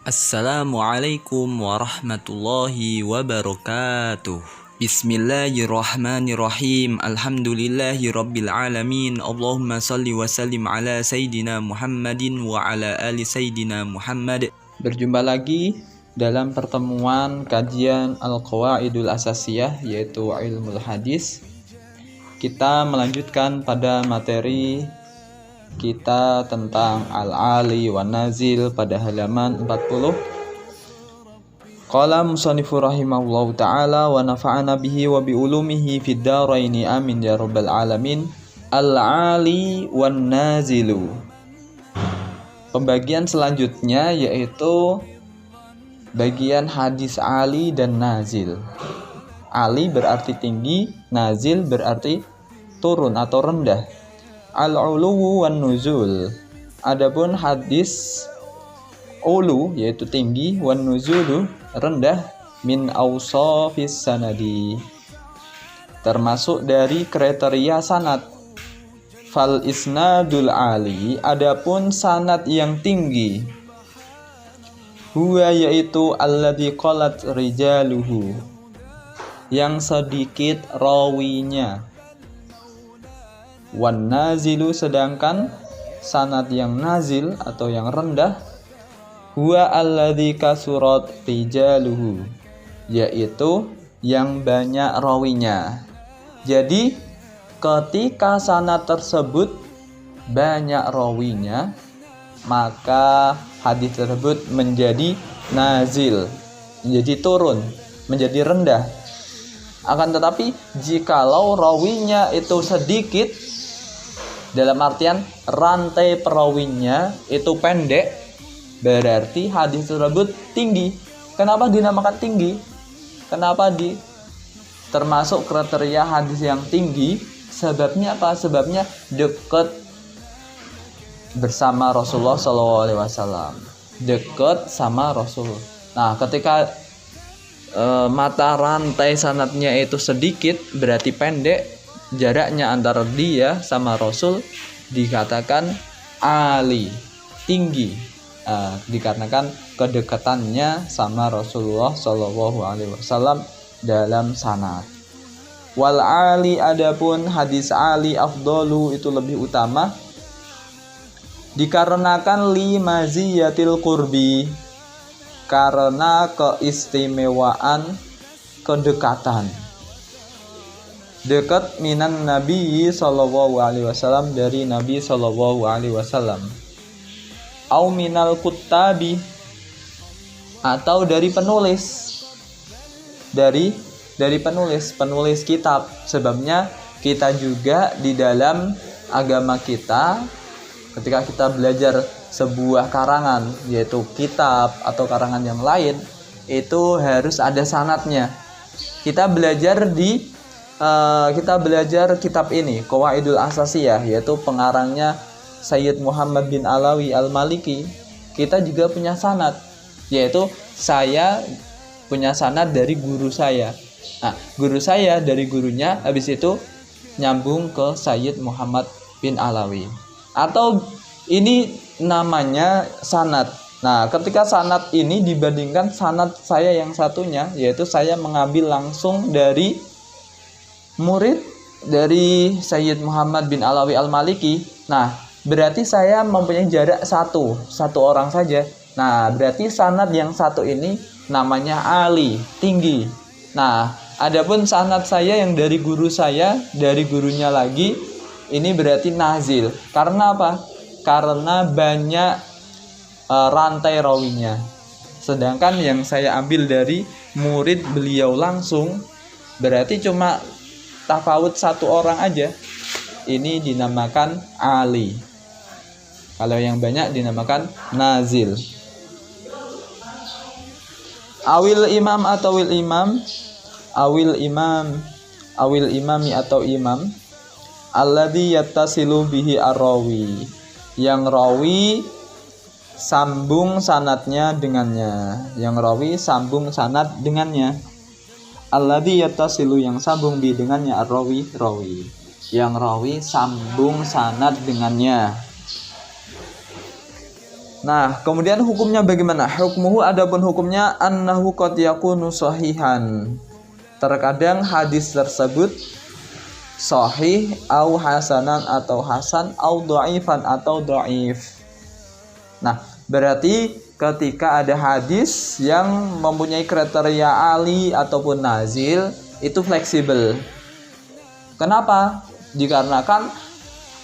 Assalamualaikum warahmatullahi wabarakatuh. Bismillahirrahmanirrahim. Alhamdulillahi rabbil alamin. Allahumma salli wa sallim ala Sayyidina Muhammadin wa ala ali Sayyidina Muhammad. Berjumpa lagi dalam pertemuan kajian Al-Qawaidul Asasiyah, yaitu ilmul hadis. Kita melanjutkan pada materi kita tentang Al-Ali wa Nazil pada halaman 40. Qala musannifu rahimahullahu ta'ala wa nafa'ana bihi wa bi ulumihi fid dharaini amin ya rabbal alamin. Al-Ali wan Nazilu. Pembagian selanjutnya yaitu bagian hadis Ali dan Nazil. Ali berarti tinggi, Nazil berarti turun atau rendah. Al-uluwu wan nuzul. Adapun hadis ulu yaitu tinggi, wan nuzulu rendah, min awsafis sanadi termasuk dari kriteria sanad. Fal isnadul ali, adapun sanad yang tinggi, huwa yaitu alladzi qalat rijaluhu, yang sedikit rawinya. Wan nazilu, sedangkan sanad yang nazil atau yang rendah, huwa alladzi kasurat rijaluhu, yaitu yang banyak rawinya. Jadi ketika sanad tersebut banyak rawinya, maka hadis tersebut menjadi nazil, menjadi turun, menjadi rendah. Akan tetapi jikalau rawinya itu sedikit, dalam artian rantai perawinya itu pendek, berarti hadis tersebut tinggi. Kenapa dinamakan tinggi? Kenapa termasuk kriteria hadis yang tinggi? Sebabnya apa? Sebabnya dekat bersama Rasulullah SAW, dekat sama Rasul. Nah, ketika mata rantai sanadnya itu sedikit, berarti pendek, jaraknya antara dia sama Rasul, dikatakan ali, tinggi, dikarenakan kedekatannya sama Rasulullah SAW dalam sanad. Wal ali, adapun hadis ali afdalu itu lebih utama, dikarenakan li maziyatil qurbi, karena keistimewaan kedekatan, dekat minan Nabi sallallahu alaihi wasallam, dari Nabi sallallahu alaihi wasallam. Au minal kuttabi, atau dari penulis, dari penulis kitab. Sebabnya kita juga di dalam agama kita, ketika kita belajar sebuah karangan, yaitu kitab atau karangan yang lain, itu harus ada sanadnya. Kita belajar kitab ini, Qawaidul Asasiyah, yaitu pengarangnya Sayyid Muhammad bin Alawi Al-Maliki. Kita juga punya sanad, yaitu saya punya sanad dari guru saya. Nah, guru saya dari gurunya, habis itu nyambung ke Sayyid Muhammad bin Alawi. Atau ini namanya sanad. Nah, ketika sanad ini dibandingkan sanad saya yang satunya, yaitu saya mengambil langsung dari murid dari Sayyid Muhammad bin Alawi Al-Maliki. Nah, berarti saya mempunyai jarak satu orang saja. Nah, berarti sanad yang satu ini namanya ali, tinggi. Nah, adapun sanad saya yang dari guru saya, dari gurunya lagi, ini berarti nazil. Karena apa? Karena banyak rantai rawinya. Sedangkan yang saya ambil dari murid beliau langsung, berarti cuma tafawut satu orang aja. Ini dinamakan ali. Kalau yang banyak dinamakan nazil. Awil imam atau wil imam, awil imami atau imam, alladzi yattasilu bihi arrawi, yang rawi sambung sanadnya dengannya, yang rawi sambung sanad dengannya. Alladzi yattasilu, yang sambung bi dengannya, arrawi rawi, yang rawi sambung sanad dengannya. Nah, kemudian hukumnya bagaimana? Hukmuhu, adapun hukumnya annahu qad yakunu sahihan. Terkadang hadis tersebut sahih au hasanan atau hasan au dhaifan atau dhaif. Nah, berarti ketika ada hadis yang mempunyai kriteria ali ataupun nazil itu fleksibel. Kenapa? Dikarenakan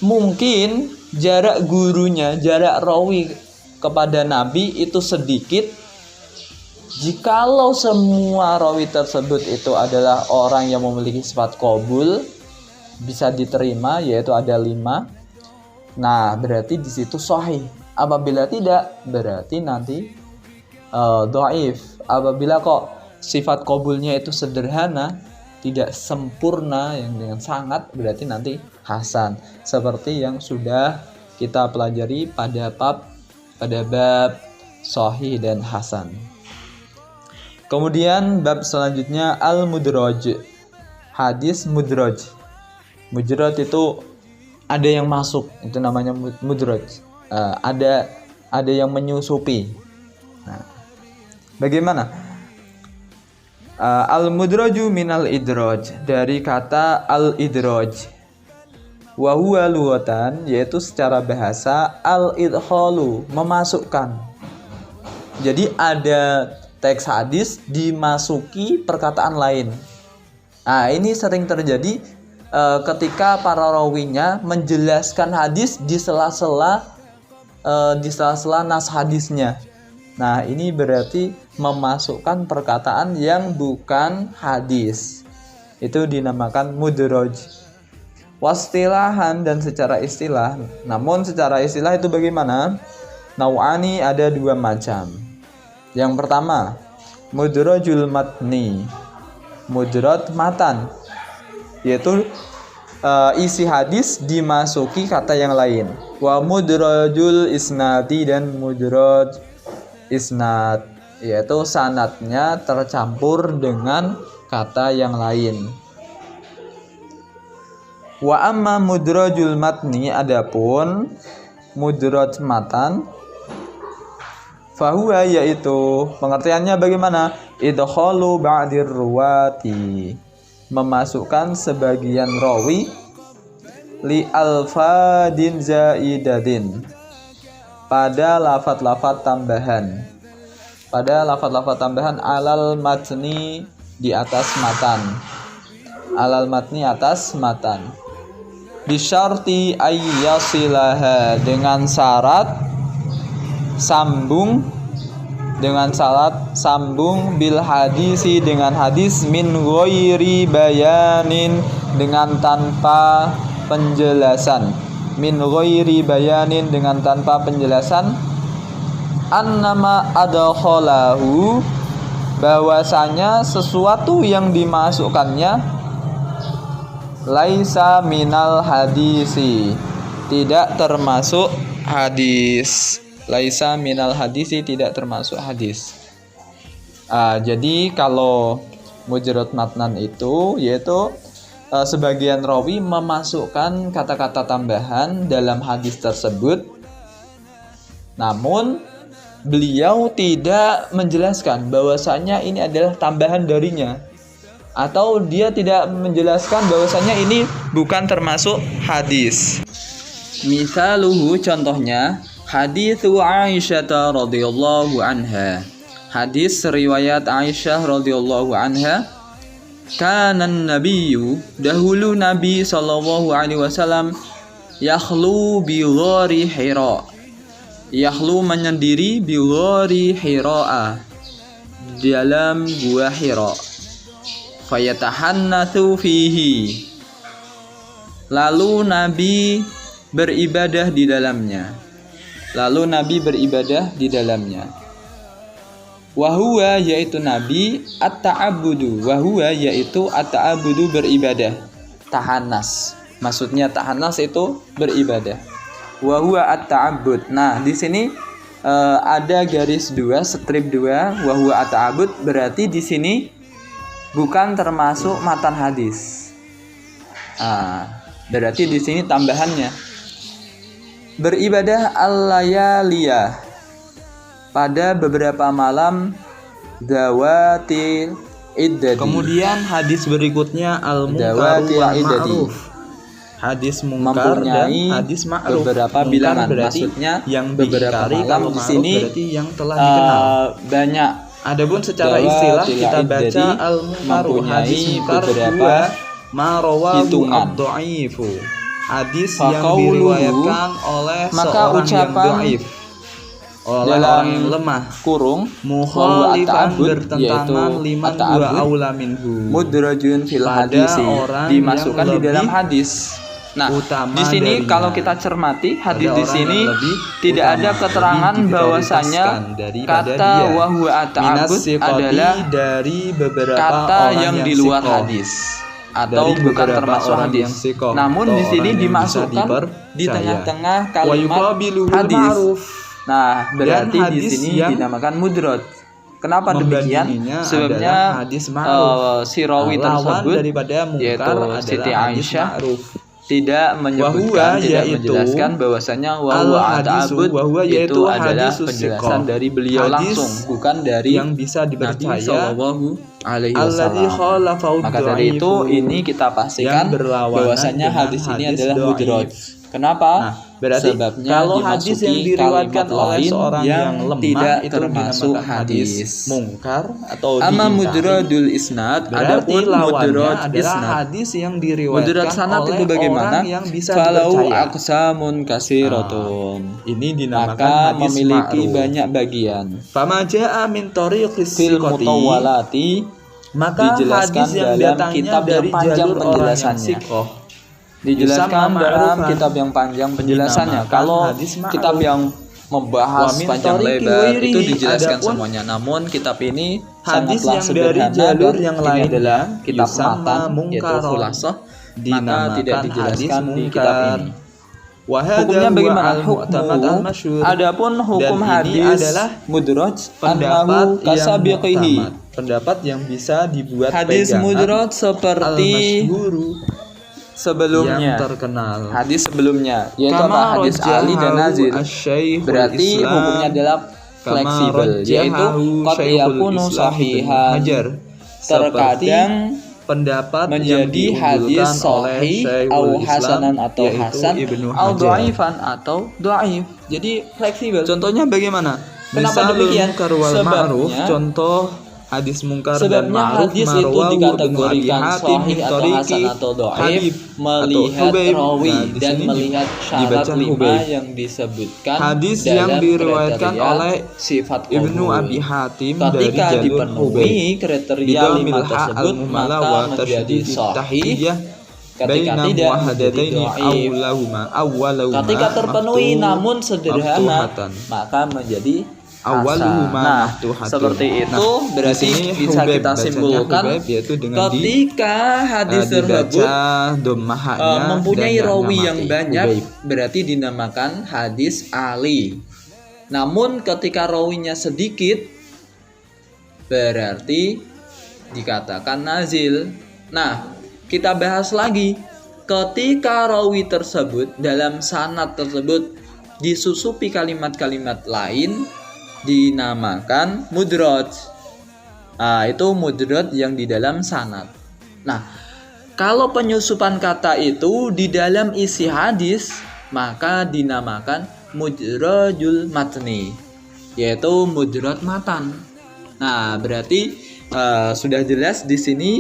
mungkin jarak gurunya, jarak rawi kepada Nabi itu sedikit. Jikalau semua rawi tersebut itu adalah orang yang memiliki sifat qabul, bisa diterima, yaitu ada 5. Nah, berarti di situ sahih. Apabila tidak, berarti nanti dhaif. Apabila kok sifat qabulnya itu sederhana, tidak sempurna yang dengan sangat, berarti nanti hasan. Seperti yang sudah kita pelajari pada bab sahih dan hasan. Kemudian bab selanjutnya al-mudraj. Hadis mudraj. Mudraj itu ada yang masuk, itu namanya mudraj. Ada yang menyusupi. Nah, bagaimana? Al-mudraju minal idraj, dari kata al-idraj. Wa huwa lughatan, yaitu secara bahasa al-idkhalu, memasukkan. Jadi ada teks hadis dimasuki perkataan lain. Nah, ini sering terjadi ketika para rawinya menjelaskan hadis di sela-sela nas hadisnya. Nah, ini berarti memasukkan perkataan yang bukan hadis. Itu dinamakan mudraj. Wastilahan, dan secara istilah. Namun secara istilah itu bagaimana? Nau'ani, ada 2 macam. Yang pertama, mudrajul matni. Mudraj matan, yaitu isi hadis dimasuki kata yang lain. Wa mudrajul isnadi, dan mudraj isnad, yaitu sanadnya tercampur dengan kata yang lain. Wa amma mudrajul matni, adapun mudraj matan, fahuwa, yaitu pengertiannya bagaimana? Idkhalu ba'dir ruwati, memasukkan sebagian rawi li alfadin zaidatin, pada lafaz-lafaz tambahan. Pada lafaz-lafaz tambahan alal matni, di atas matan. Alal matni, atas matan. Bisyarti ayyasilaha, dengan syarat sambung, bil hadisi, dengan hadis, min ghairi bayanin, dengan tanpa penjelasan. Min ghairi bayanin, dengan tanpa penjelasan. Annama adkhalahu, bahwasanya sesuatu yang dimasukkannya, laisa minal hadisi, tidak termasuk hadis. Laisa minal hadisi, tidak termasuk hadis. Jadi kalau mujarrad matnan itu yaitu sebagian rawi memasukkan kata-kata tambahan dalam hadis tersebut, namun beliau tidak menjelaskan bahwasanya ini adalah tambahan darinya, atau dia tidak menjelaskan bahwasanya ini bukan termasuk hadis. Misaluhu, contohnya, haditsu Aisyah radhiyallahu anha. Hadis riwayat Aisyah radhiyallahu anha, kanan nabiyyu, dahulu Nabi sallallahu alaihi wasallam, yakhlu bi ghari Hira. Yakhlu, menyendiri, bi ghari Hira, di dalam gua Hira. Fayatahannatsu fihi, lalu Nabi beribadah di dalamnya. Wahuwa, yaitu Nabi, at-ta'abudu. Wahuwa, yaitu at-ta'abudu, beribadah. Tahanas, maksudnya tahanas itu beribadah. Wahuwa at-ta'abud. Nah, di sini ada garis 2, strip 2. Wahuwa at-ta'abud, berarti di sini bukan termasuk matan hadis. Berarti di sini tambahannya. Beribadah al-layaliyah, pada beberapa malam dawatil iddati. Kemudian hadis berikutnya al-munkar Dawatil wal iddati. ma'ruf. Hadis mungkar dan Mempunyai hadis ma'ruf. beberapa Mungkar bilangan, berarti maksudnya yang beberapa diingkari, malam kalau di ma'ruf sini berarti yang telah dikenal. banyak. Adapun secara Dawatil istilah kita baca iddati al-munkaru, mempunyai hadis mungkar beberapa huwa ma rawahu hitungan. ad-dha'ifu. Hadis yang Faqauluhu, diriwayatkan oleh maka seorang yang ucapan dhaif, oleh dalam orang yang lemah, kurung mukhalifan at-ta'abbud, bertentangan yaitu liman at-ta'abbud, huwa aula minhu, mudrajun fil pada hadisi, orang dimasukkan yang di dalam lebih hadis. Nah, utama di sini darinya. kalau kita cermati hadis Pada di orang sini yang lebih tidak utama, ada keterangan lebih bahwasanya diprioritaskan daripada kata dia. wa huwa Minas at-ta'abbud siqati, adalah dari beberapa kata orang yang di luar siqah, hadis atau dari bukan beberapa termasuk orang hadis. yang siqah, Namun atau di sini orang yang bisa dimasukkan di dipercaya. tengah-tengah Wa kalimat yuqabiluhu hadis. ma'ruf. Nah, berarti di hadis sini yang dinamakan mudraj. Kenapa demikian? Membandinginya Sebabnya adalah hadis ma'ruf. si rawi Lawan tersebut daripada mungkar yaitu adalah Siti hadis Aisyah ma'ruf. tidak menyebutkan, Wahwa, tidak yaitu menjelaskan bahwasanya wahwa al-hadisu, at-ta'abbud wahwa, itu yaitu adalah hadisus penjelasan siqah. dari beliau Hadis langsung, bukan dari yang bisa Nabi dipercaya. Sallallahu Alaihi Alladzi Wasallam. khalafahu Maka dari itu dha'ifu, ini kita pastikan yang berlawanan bahwasanya dengan hadis ini hadis adalah dhaif. mudraj. Kenapa? Nah, berarti Sebabnya kalau hadis yang dimasuki diriwayatkan kalimat oleh lain seorang yang yang lemah tidak itu termasuk dinamakan hadis hadis. mungkar atau Amma diingkari. mudradul isnad, Berarti adapun lawannya mudraj adalah isnad. hadis yang Mudraj diriwayatkan sanad oleh itu bagaimana? orang yang bisa Falau dipercaya. aqsamun kasiratun. Ini dinamakan Maka hadis memiliki ma'ruf. banyak bagian. Fama ja'a min tariqis Fil siqati, mutawwalati maka dijelaskan hadis yang dalam datangnya kitab yang dari panjang jalur orang yang penjelasannya. siqah Dijelaskan Yusamma dalam ma'rufan, kitab yang panjang penjelasannya. dinamakan Kalau hadis ma'ruf. kitab yang membahas Wa min panjang tariqi lebar ghairihi, itu dijelaskan adapun semuanya. Namun kitab ini hadis sangatlah yang dari sederhana jalur dan yang ini lainnya adalah kitab yusamma matan yaitu mungkaron, khulasah, maka dinamakan tidak hadis dijelaskan di mungkar. kitab ini. Wa hadha Hukumnya huwa bagaimana? al-mu'tamad al-masyhur. Adapun hukum Dan ini hadis adalah mudraj pendapat annahu yang kasabiqihi. mu'tamad, pendapat yang bisa dibuat Hadis pegangan mudraj seperti al-masyhuru, sebelumnya. yang terkenal. Hadis sebelumnya yaitu Kama apa? Hadis Ali dan rajjahahu Nazir. asy-syaikhul Berarti Islam, hukumnya adalah kama fleksibel, yaitu rajjahahu qad Syekhul yakunu Islam sahihan. Ibnu Hajar. Terkadang pendapat yang menjadi hadis diunggulkan oleh sahih Syekhul au Islam, hasanan atau yaitu hasan Ibnu au Hajar. dhaifan atau dhaif. Jadi fleksibel. Contohnya bagaimana? Kenapa Misalul demikian? munkar wal Sebabnya- ma'ruf, contoh hadis mungkar dan Sebabnya ma'ruf hadis itu marwahu dikategorikan Ibnu Abi Hatim sahih min atau tariqi hasan atau dhaif Habib melihat atau Hubaib. rawi Nah, di dan sini melihat syarat dibaca 5 Hubaib. yang disebutkan Hadis dalam yang diriwayatkan kriteria oleh sifat Ibnu qabul. Abi Hatim dari Ketika jalur dipenuhi Hubaib. kriteria 5 tersebut maka menjadi sahih. Ketika tidak menjadi dhaif. Ketika terpenuhi namun sederhana maka menjadi Awaluhuma Nah, maftuhatun. seperti itu Nah, berarti di sini bisa Hubaib, kita bacanya simpulkan Hubaib, yaitu dengan ketika hadis tersebut dibaca dhammahnya mempunyai dan rawi mati. yang banyak Hubaib. berarti dinamakan hadis Ali. Namun ketika rawinya sedikit berarti dikatakan nazil. Nah, kita bahas lagi. Ketika rawi tersebut dalam sanad tersebut disusupi kalimat-kalimat lain dinamakan mudraj. Nah, itu mudraj yang di dalam sanad. Nah, kalau penyusupan kata itu di dalam isi hadis maka dinamakan mudrajul matni, yaitu mudraj matan. Nah, berarti sudah jelas di sini.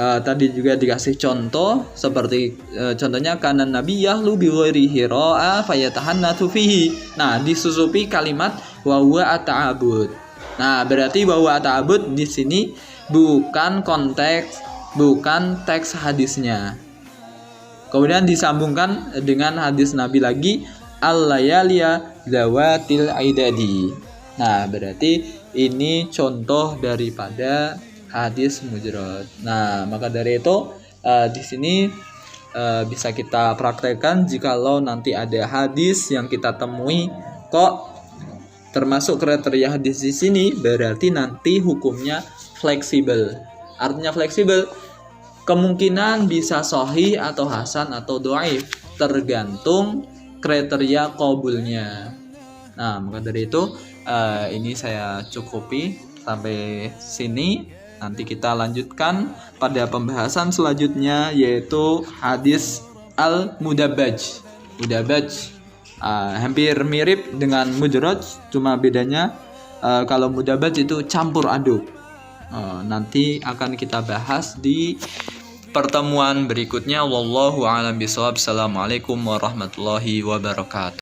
Tadi juga dikasih contoh seperti contohnya kanan Nabi yahlu bi ghairihi ra'a fayatahannatsu fihi. Nah, disusupi kalimat wa huwa at-ta'abbud. Nah, berarti wa huwa at-ta'abbud di sini bukan teks hadisnya. Kemudian disambungkan dengan hadis Nabi lagi al-layaliya zawatil aidadi. Nah, berarti ini contoh daripada hadis mudraj. Nah, maka dari itu di sini bisa kita praktekkan jikalau nanti ada hadis yang kita temui kok termasuk kriteria hadis di sini, berarti nanti hukumnya fleksibel. Artinya fleksibel, kemungkinan bisa sahih atau hasan atau dhaif tergantung kriteria qabulnya. Nah, maka dari itu Ini saya cukupi sampai sini. Nanti kita lanjutkan pada pembahasan selanjutnya, yaitu hadis al-mudabbaj. Mudabbaj hampir mirip dengan mudraj, cuma bedanya kalau mudabbaj itu campur aduk. Nanti akan kita bahas di pertemuan berikutnya. Wallahu a'lam bishawab. Assalamualaikum warahmatullahi wabarakatuh.